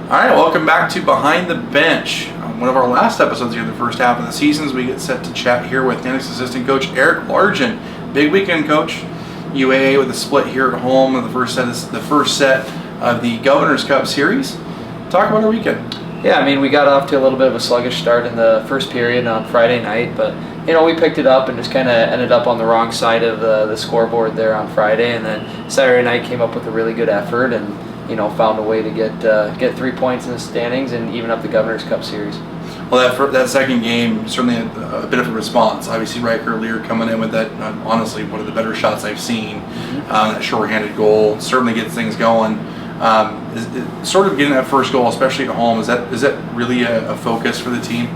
All right, welcome back to Behind the Bench. One of our last episodes here in the first half of the season, we get set to chat here with Nanooks assistant coach Eric Largen. Big weekend, coach. UAA with a split here at home in the first set of the Governor's Cup series. Talk about our weekend. Yeah, I mean, we got off to a little bit of a sluggish start in the first period on Friday night, but we picked it up and just kind of ended up on the wrong side of the scoreboard there on Friday, and then Saturday night came up with a really good effort and found a way to get 3 points in the standings and even up the Governor's Cup series. Well, that second game, certainly a bit of a response. Obviously, Riker Lear coming in with that, honestly, one of the better shots I've seen. That short-handed goal certainly gets things going. Sort of getting that first goal, especially at home, is that really a focus for the team?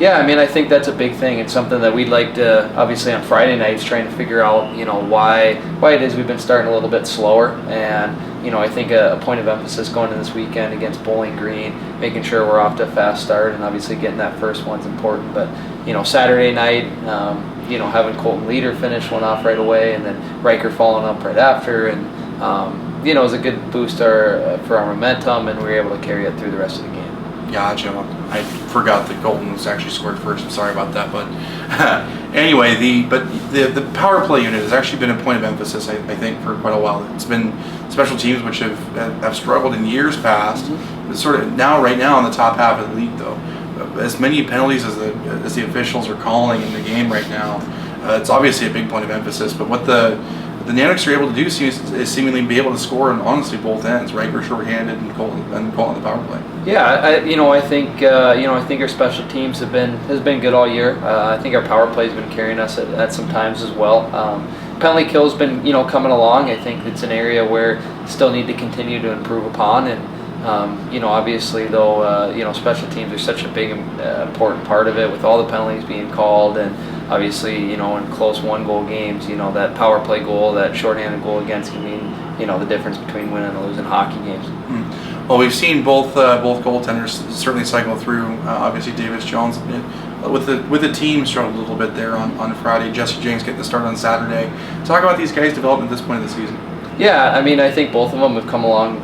Yeah, I mean, I think that's a big thing. It's something that we'd like to, obviously on Friday nights, trying to figure out, why it is we've been starting a little bit slower. And, I think a point of emphasis going into this weekend against Bowling Green, making sure we're off to a fast start, and obviously getting that first one's important. But, Saturday night, having Colton Leader finish one off right away, and then Riker following up right after, and, it was a good boost for our momentum, and we were able to carry it through the rest of the game. Gotcha. I forgot that Colton was actually scored first. I'm sorry about that, but anyway, the power play unit has actually been a point of emphasis, I think, for quite a while. It's been special teams which have struggled in years past. It's sort of right now in the top half of the league, though. As many penalties as the officials are calling in the game right now, it's obviously a big point of emphasis. But what the Nanooks are able to do is seemingly be able to score on honestly both ends, Riker short-handed and Colton on the power play. Yeah, I think our special teams has been good all year. I think our power play has been carrying us at some times as well. Penalty kill's been coming along. I think it's an area where still need to continue to improve upon, and obviously though special teams are such a big important part of it with all the penalties being called, and obviously in close 1-goal games that power play goal, that shorthanded goal against can mean the difference between winning and losing hockey games. Well, we've seen both goaltenders certainly cycle through. Obviously, Davis Jones with the team struggled a little bit there on Friday. Jesse James getting the start on Saturday. Talk about these guys' development at this point of the season. Yeah, I mean, I think both of them have come along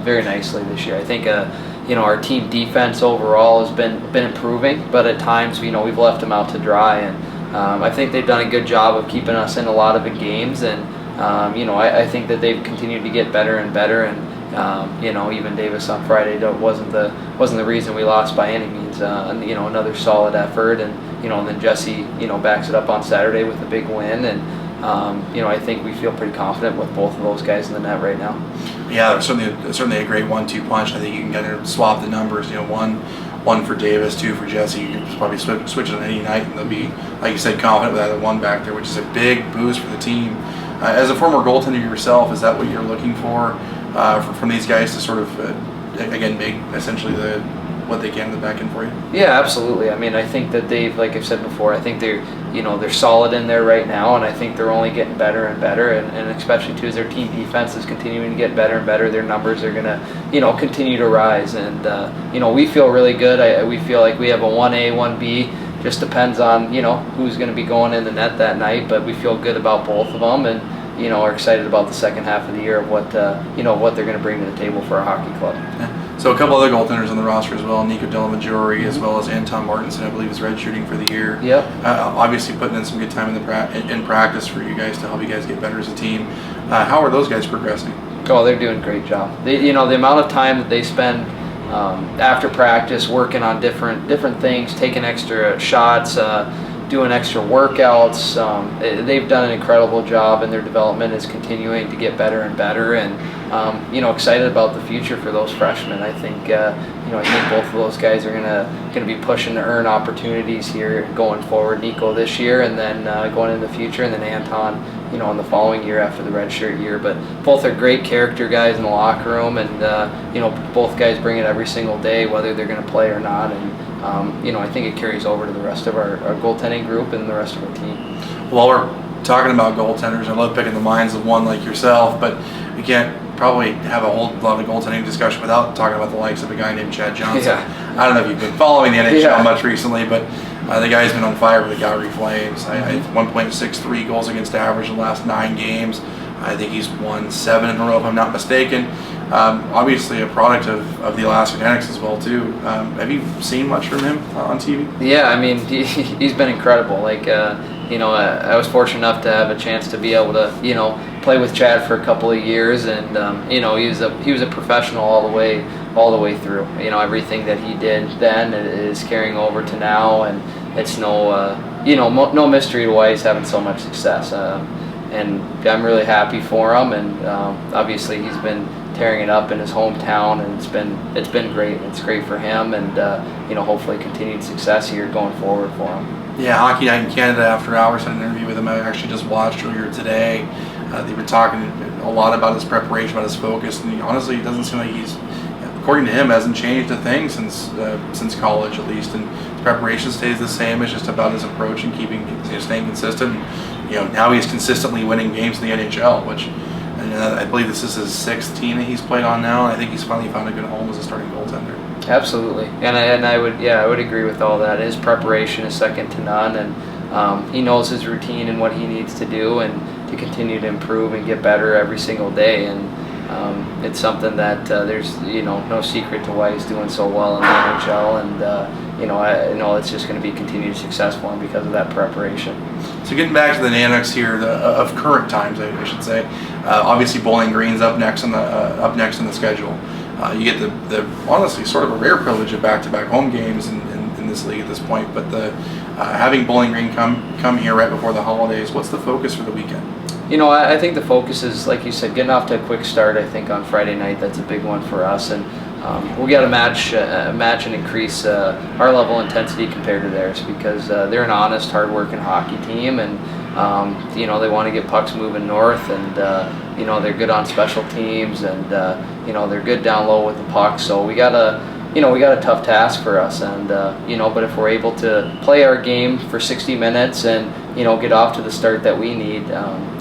very nicely this year. I think our team defense overall has been improving, but at times we've left them out to dry, and I think they've done a good job of keeping us in a lot of the games, and I think that they've continued to get better and better, and even Davis on Friday wasn't the reason we lost by any means. Another solid effort, and then Jesse backs it up on Saturday with a big win, and I think we feel pretty confident with both of those guys in the net right now. Yeah, certainly a great 1-2 punch. I think you can kind of swap the numbers. One for Davis, 2 for Jesse. You can just probably switch it on any night, and they'll be, like you said, confident with either one back there, which is a big boost for the team. As a former goaltender yourself, is that what you're looking for from these guys to sort of again make essentially what they can in the back end for you? Yeah, absolutely. I mean, I think that they've, like I've said before, I think they're solid in there right now, and I think they're only getting better and better, and especially too as their team defense is continuing to get better and better, their numbers are gonna continue to rise, and we feel really good. We feel like we have a 1A, 1B. Just depends on who's going to be going in the net that night, but we feel good about both of them, and are excited about the second half of the year of what they're going to bring to the table for our hockey club. So a couple other goaltenders on the roster as well, Nico Delamajori as well as Anton Martinson, I believe, is redshirting for the year. Yep. Obviously putting in some good time in practice for you guys to help you guys get better as a team. How are those guys progressing? Oh, they're doing a great job. The amount of time that they spend after practice working on different things, taking extra shots, doing extra workouts. They've done an incredible job, and their development is continuing to get better and better, and excited about the future for those freshmen. I think both of those guys are gonna be pushing to earn opportunities here going forward. Nico this year, and then going into the future, and then Anton in the following year after the redshirt year. But both are great character guys in the locker room, and both guys bring it every single day, whether they're going to play or not. And I think it carries over to the rest of our goaltending group and the rest of our team. While we're talking about goaltenders, I love picking the minds of one like yourself, but we can't probably have a whole lot of goaltending discussion without talking about the likes of a guy named Chad Johnson. Yeah. I don't know if you've been following the NHL much recently, but the guy's been on fire with the Calgary Flames. I 1.63 goals against average in the last 9 games. I think he's won 7 in a row, if I'm not mistaken. obviously a product of the Alaska Nanooks as well too. Have you seen much from him on TV? Yeah, I mean, he's been incredible. Like, I was fortunate enough to have a chance to be able to, play with Chad for a couple of years, and he was a professional all the way through. Everything that he did then is carrying over to now, and it's no mystery to why he's having so much success. And I'm really happy for him, and obviously he's been tearing it up in his hometown, and it's been great. It's great for him, and hopefully continued success here going forward for him. Yeah, Hockey Night in Canada After Hours had an interview with him I actually just watched earlier today. They were talking a lot about his preparation, about his focus, and honestly, it doesn't seem like he's, according to him, hasn't changed a thing since college at least, and his preparation stays the same. It's just about his approach and staying consistent. Now he's consistently winning games in the NHL, which, and I believe this is his 6th team that he's played on now, and I think he's finally found a good home as a starting goaltender. Absolutely, and I would agree with all that. His preparation is second to none, and he knows his routine and what he needs to do, and to continue to improve and get better every single day. And it's something that there's no secret to why he's doing so well in the NHL, and I know it's just going to be continued success for him because of that preparation. So getting back to the Nanooks here, of current times, I should say. Obviously, Bowling Green's up next on the schedule. You get the honestly sort of a rare privilege of back-to-back home games in this league at this point. But having Bowling Green come here right before the holidays, what's the focus for the weekend? I think the focus is, like you said, getting off to a quick start. I think on Friday night, that's a big one for us, and we got to match and increase our level of intensity compared to theirs, because they're an honest, hard-working hockey team, and they want to get pucks moving north, and they're good on special teams, and they're good down low with the puck. So we got a tough task for us, and but if we're able to play our game for 60 minutes and get off to the start that we need,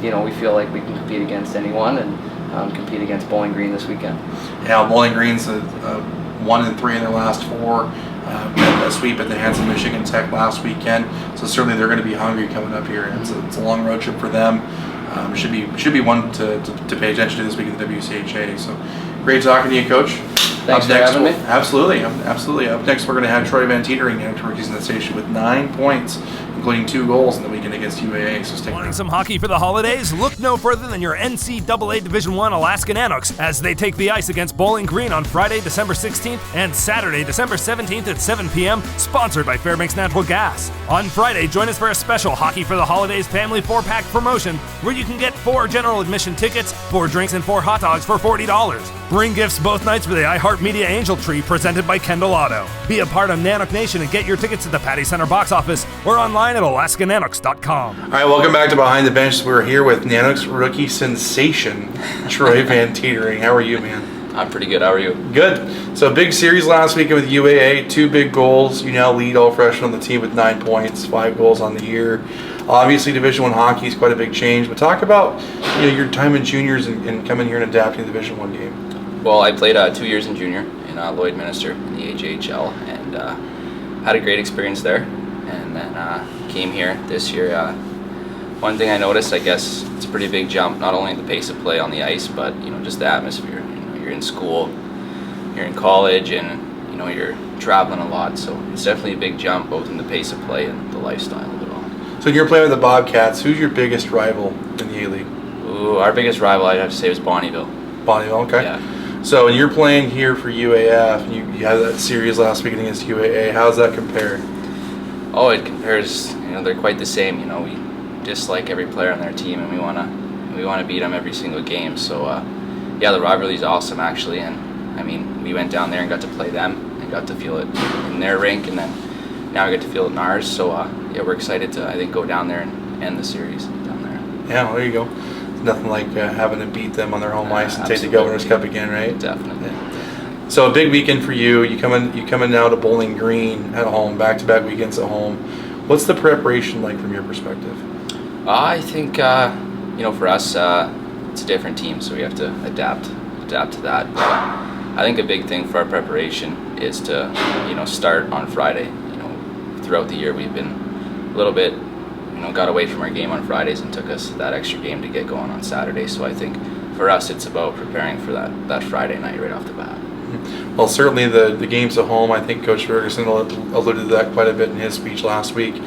we feel like we can compete against anyone, and compete against Bowling Green this weekend. Yeah, Bowling Green's 1-3 in their last 4. A sweep at the hands of Michigan Tech last weekend, so certainly they're going to be hungry coming up here. It's a long road trip for them. Should be one to pay attention to this week at the WCHA. So great talking to you, Coach. Thanks for having me. Absolutely. Up next, we're going to have Troy Van Tetering, rookies in the station, with 9 points, including 2 goals in the weekend against UAA. So stay Wanting some hockey for the holidays? Look no further than your NCAA Division I Alaska Nanooks as they take the ice against Bowling Green on Friday, December 16th and Saturday, December 17th at 7 p.m., sponsored by Fairbanks Natural Gas. On Friday, join us for a special Hockey for the Holidays Family 4-pack promotion where you can get 4 general admission tickets, 4 drinks, and 4 hot dogs for $40. Bring gifts both nights for the iHeartMedia Angel Tree presented by Kendall Auto. Be a part of Nanook Nation and get your tickets at the Patty Center box office or online at AlaskaNanooks.com. All right, welcome back to Behind the Bench. We're here with Nanooks rookie sensation, Troy Van Tetering. How are you, man? I'm pretty good. How are you? Good. So big series last weekend with UAA, 2 big goals. You now lead all freshmen on the team with 9 points, 5 goals on the year. Obviously, Division I hockey is quite a big change, but talk about your time in juniors and coming here and adapting to the Division I game. Well, I played 2 years in junior in Lloydminster in the AJHL, and had a great experience there. And then came here this year. One thing I noticed, I guess, it's a pretty big jump, not only in the pace of play on the ice, but just the atmosphere. You're in school, you're in college, and you're traveling a lot. So it's definitely a big jump, both in the pace of play and the lifestyle of it all. So you're playing with the Bobcats. Who's your biggest rival in the A-League? Ooh, our biggest rival, I'd have to say, was Bonnyville. Bonnyville, okay. Yeah. So you're playing here for UAF. You had that series last weekend against UAA. How does that compare? Oh, it compares. They're quite the same. We dislike every player on their team, and we wanna beat them every single game. So yeah, the rivalry is awesome actually, and I mean we went down there and got to play them and got to feel it in their rink, and then now we get to feel it in ours. So yeah, we're excited to go down there and end the series down there. Yeah, well, there you go. Nothing like having to beat them on their home ice and take the Absolutely. Governor's Cup again, right? Definitely. Yeah. So a big weekend for you. You coming now to Bowling Green at home, back-to-back weekends at home. What's the preparation like from your perspective? I think for us it's a different team, so we have to adapt to that. But I think a big thing for our preparation is to start on Friday. Throughout the year we've been a little bit got away from our game on Fridays and took us that extra game to get going on Saturday. So I think for us, it's about preparing for that Friday night right off the bat. Well, certainly the games at home, I think Coach Ferguson alluded to that quite a bit in his speech last week.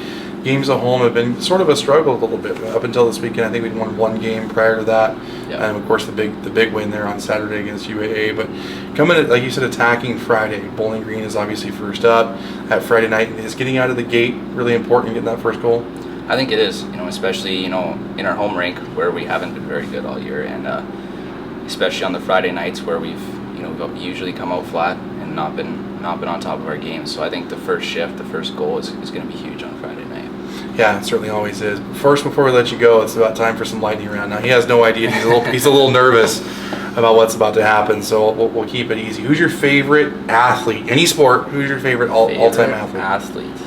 Games at home have been sort of a struggle a little bit up until this weekend. I think we'd won one game prior to that, and of course the big win there on Saturday against UAA. But coming at, like you said, attacking Friday, Bowling Green is obviously first up. At Friday night, is getting out of the gate really important, getting that first goal? I think it is, especially in our home rink where we haven't been very good all year, and especially on the Friday nights where we've usually come out flat and not been on top of our games. So I think the first shift, the first goal is going to be huge on Friday night. Yeah, it certainly always is. First, before we let you go, it's about time for some lightning round. Now he has no idea; he's a little nervous about what's about to happen. So we'll keep it easy. Who's your favorite athlete? Any sport? Who's your favorite all-time athlete?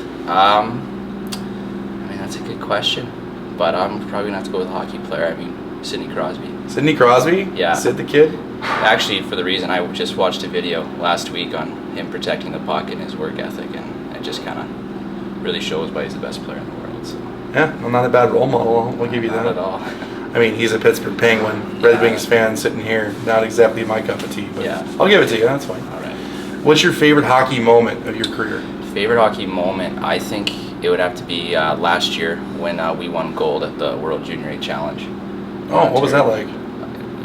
That's a good question, but I'm probably gonna have to go with a hockey player. Sidney Crosby. Sidney Crosby? Yeah. Sid the Kid? Actually, for the reason I just watched a video last week on him protecting the puck and his work ethic, and it just kind of really shows why he's the best player in the world. So. Yeah, well, not a bad role model. I'll give you that. Not at all. He's a Pittsburgh Penguin, Red Wings fan sitting here. Not exactly my cup of tea, but I'll give it to you. That's fine. All right. What's your favorite hockey moment of your career? Favorite hockey moment? I think it would have to be last year when we won gold at the World Junior A Challenge. Oh, what was that like?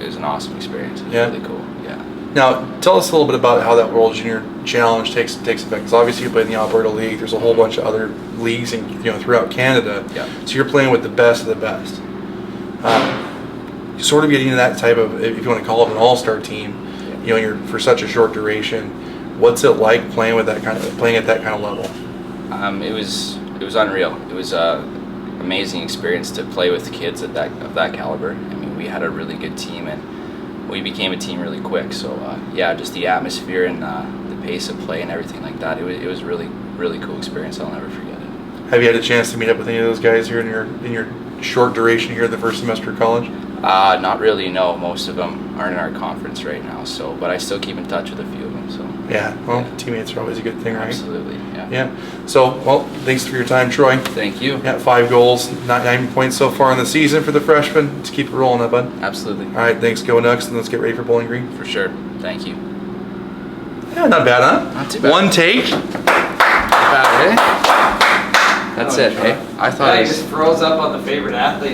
It was an awesome experience. It was really cool. Yeah. Now, tell us a little bit about how that World Junior Challenge takes effect. Because obviously you play in the Alberta League. There's a whole bunch of other leagues throughout Canada. Yeah. So you're playing with the best of the best. You sort of getting into that type of, if you want to call it an all-star team. Yeah. You're for such a short duration. What's it like playing at that kind of level? It was unreal. It was amazing experience to play with kids of that caliber. We had a really good team, and we became a team really quick. So just the atmosphere and the pace of play and everything like that. It was really, really cool experience. I'll never forget it. Have you had a chance to meet up with any of those guys here in your short duration here the first semester of college? Not really. No, most of them aren't in our conference right now. So, but I still keep in touch with a few of them. So. Yeah. Well, teammates are always a good thing, right? Absolutely. Yeah. Yeah. So, well, thanks for your time, Troy. Thank you. Yeah, 5 goals, 9 points so far in the season for the freshman. Let's keep it rolling up, bud. Absolutely. All right, thanks. Go Nucks, and let's get ready for Bowling Green. For sure. Thank you. Yeah, not bad, huh? Not too bad. One take. Not bad, eh? That's it, eh? I thought he it was... just froze up on the favorite athlete.